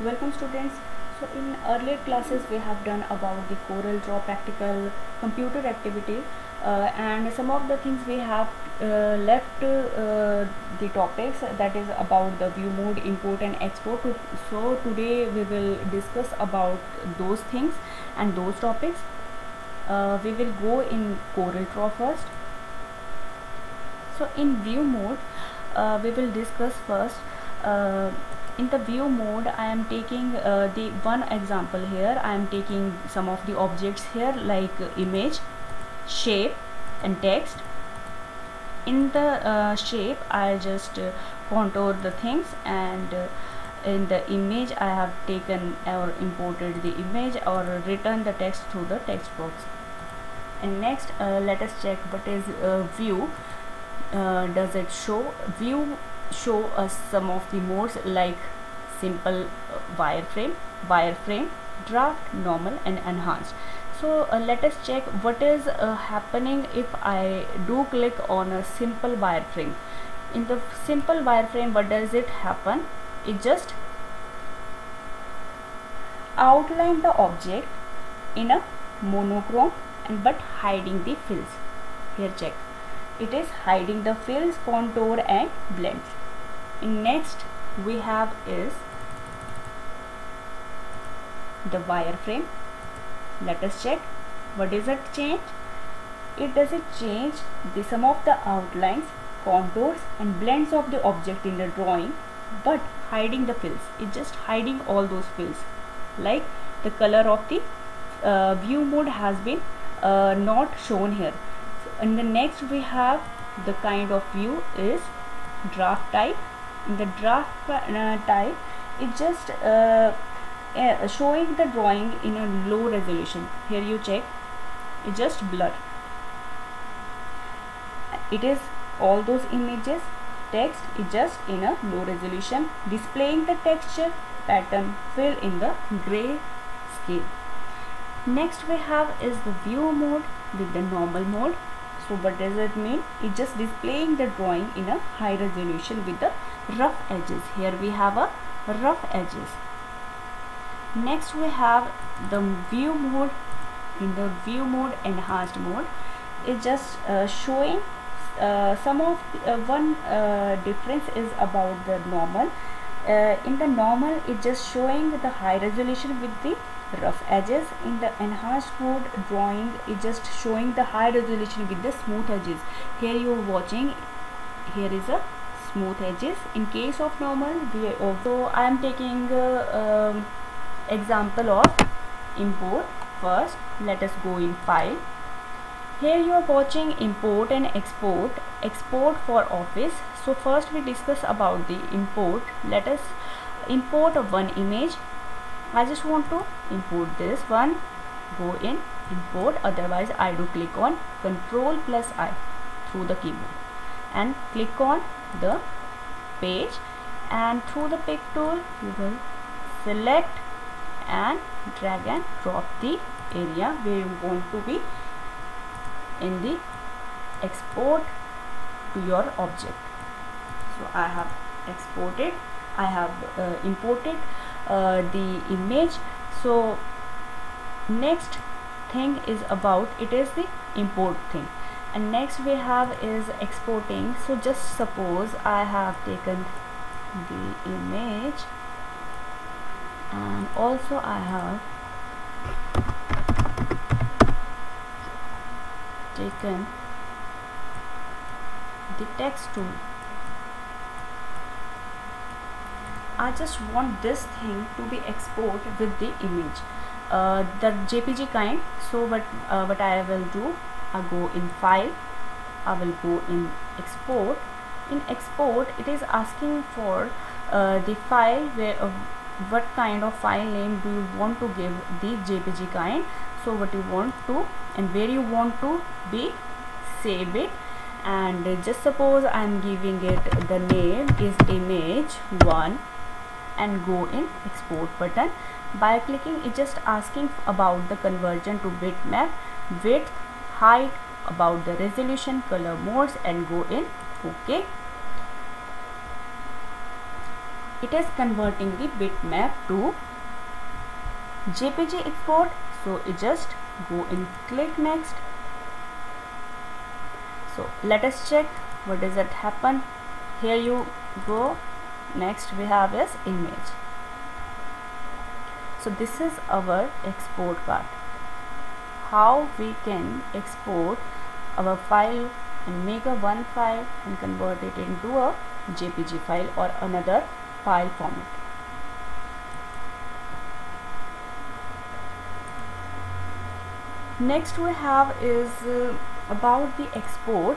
Welcome students. So in earlier classes we have done about the Corel Draw practical computer activity and some of the things we have left the topics that is about the view mode, import and export. So today we will discuss about those things and those topics. We will go in Corel Draw first. So in view mode we will discuss first in the view mode. I am taking the one example here. I am taking some of the objects here like image, shape and text. In the shape I just contour the things, and in the image I have taken or imported the image or written the text through the text box. And next let us check what is view. Does it show? View show us some of the modes like simple, wireframe, draft, normal and enhanced. So let us check what is happening if I do click on a simple wireframe. In the simple wireframe, what does it happen? It just outline the object in a monochrome and but hiding the fills. Here check, it is hiding the fills, contour and blends. In next we have is the wireframe. Let us check what is it change. It doesn't change the sum of the outlines, contours and blends of the object in the drawing, but hiding the fills. It's just hiding all those fills, like the color of the view mode has been not shown here. So in the next we have the kind of view is draft type. In the draft type, it just showing the drawing in a low resolution. Here you check, it just blur. It is all those images, text is just in a low resolution, displaying the texture, pattern, fill in the gray scale. Next we have is the view mode with the normal mode. So what does it mean? It's just displaying the drawing in a high resolution with the rough edges. Here we have a rough edges. Next we have the view mode. In the view mode, enhanced mode, it's just showing some of one difference is about the normal. In the normal, it's just showing the high resolution with the rough edges. In the enhanced mode, drawing is just showing the high resolution with the smooth edges. Here you are watching, here is a smooth edges. In case of normal, so I am taking example of import. First let us go in file. Here you are watching import and export for office. So first we discuss about the import. Let us import one image. I just want to import this one. Go in import, otherwise I do click on Ctrl+I through the keyboard and click on the page, and through the pick tool you will select and drag and drop the area where you want to be in the export to your object. So I have exported, I have imported the image. So next thing is about, it is the import thing, and next we have is exporting. So just suppose I have taken the image and also I have taken the text tool. I just want this thing to be exported with the image, the JPG kind. So what I will do, I go in file, I will go in export. In export, it is asking for the file where what kind of file name do you want to give the JPG kind. So what you want to and where you want to be save it, and just suppose I am giving it the name is image1 and go in export button. By clicking, it just asking about the conversion to bitmap, width, height, about the resolution, color modes, and go in OK. it is converting the bitmap to JPG export. So it just go and click next. So let us check what does it happen. Here you go. Next we have is image. So this is our export part. How we can export our file and make a one file and convert it into a JPG file or another file format. Next we have is about the export.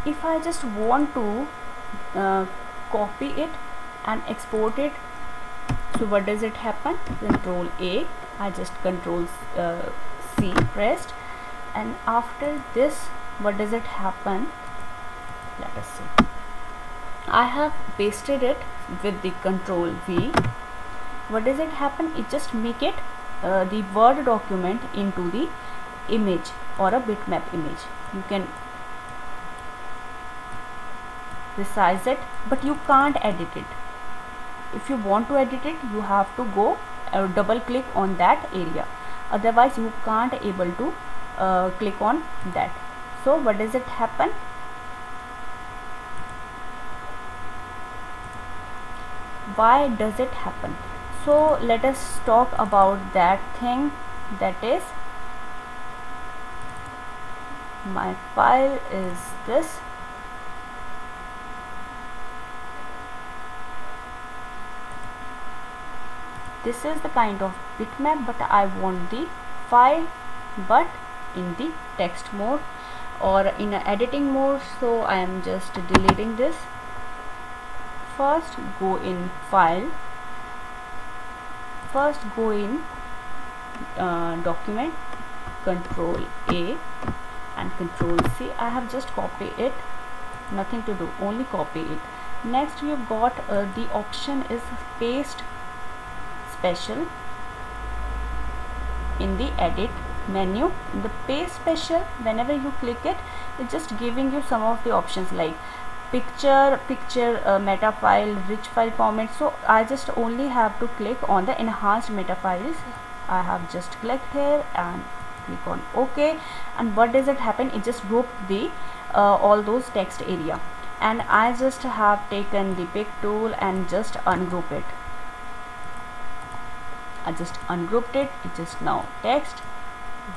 If I just want to copy it and export it, so what does it happen? Control A, I just control C pressed, and after this what does it happen? Let us see. I have pasted it with the control V. What does it happen? It just make it the Word document into the image or a bitmap image. You can resize it, but you can't edit it. If you want to edit it, you have to go double click on that area, otherwise you can't able to click on that. So what does it happen? Why does it happen? So let us talk about that thing. That is, my file is this. This is the kind of bitmap, but I want the file but in the text mode or in a editing mode. So I am just deleting this. First go in file, first go in document, control A and control C. I have just copied it, nothing to do, only copy it. Next you got the option is paste special in the edit menu. In the paste special, whenever you click it, it's just giving you some of the options like picture, meta file, rich file format. So I just only have to click on the enhanced meta files. I have just clicked here and click on OK, and what does it happen? It just grouped the all those text area, and I just have taken the pick tool and just ungroup it. I just ungrouped it. It just now text.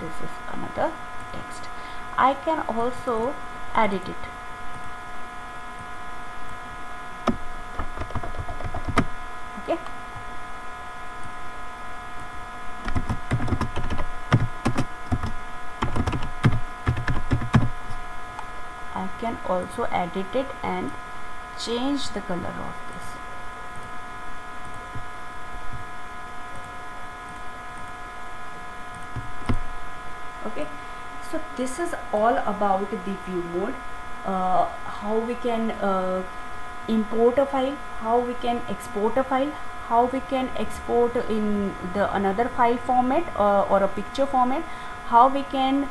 This is another text. I can also edit it. Okay. I can also edit it and change the color of this. Okay, so this is all about the view mode, how we can import a file, how we can export a file, how we can export in the another file format or a picture format, how we can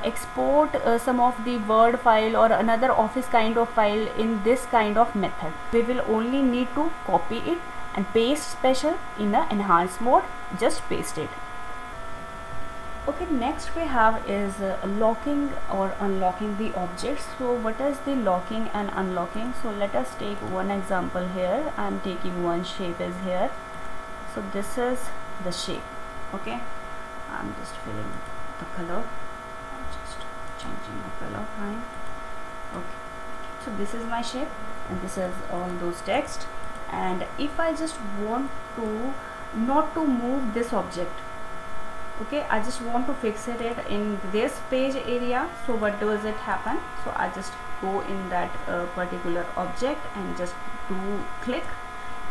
export some of the Word file or another Office kind of file in this kind of method. We will only need to copy it and paste special in the enhanced mode. Just paste it. Okay, next we have is locking or unlocking the objects. So what is the locking and unlocking? So let us take one example here. I am taking one shape is here. So this is the shape. Okay, I am just filling the color. I'm just changing the color. Fine. Okay, so this is my shape and this is all those text. And if I just want to not to move this object, okay, I just want to fix it in this page area. So what does it happen? So I just go in that particular object and just do click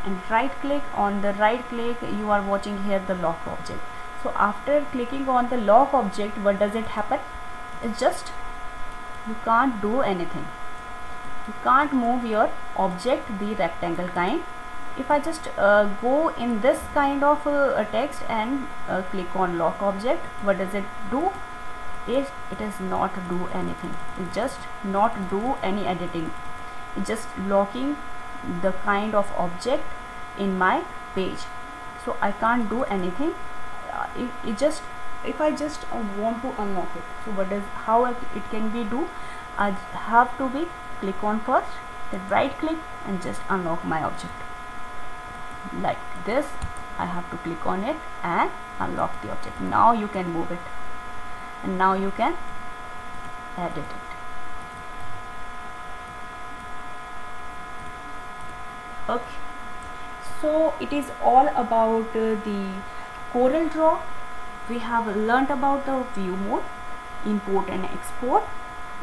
and right click. On the right click, you are watching here the lock object. So after clicking on the lock object, what does it happen? It's just you can't do anything. You can't move your object, the rectangle kind. If I just go in this kind of text and click on lock object, what does it do? It does not do anything. It just not do any editing. It's just locking the kind of object in my page. So I can't do anything. It just, if I just want to unlock it, so how it can be do, I have to be click on first, then right click and just unlock my object like this. I have to click on it and unlock the object. Now you can move it, and now you can edit it. Okay, so it is all about the Corel Draw. We have learnt about the view mode, import and export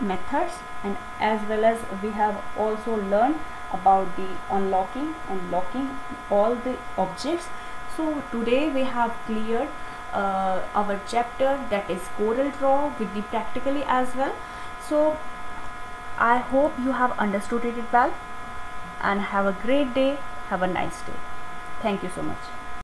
methods, and as well as we have also learned about the unlocking and locking all the objects. So today we have cleared our chapter, that is Corel Draw, with the practically as well. So I hope you have understood it well, and have a great day. Have a nice day. Thank you so much.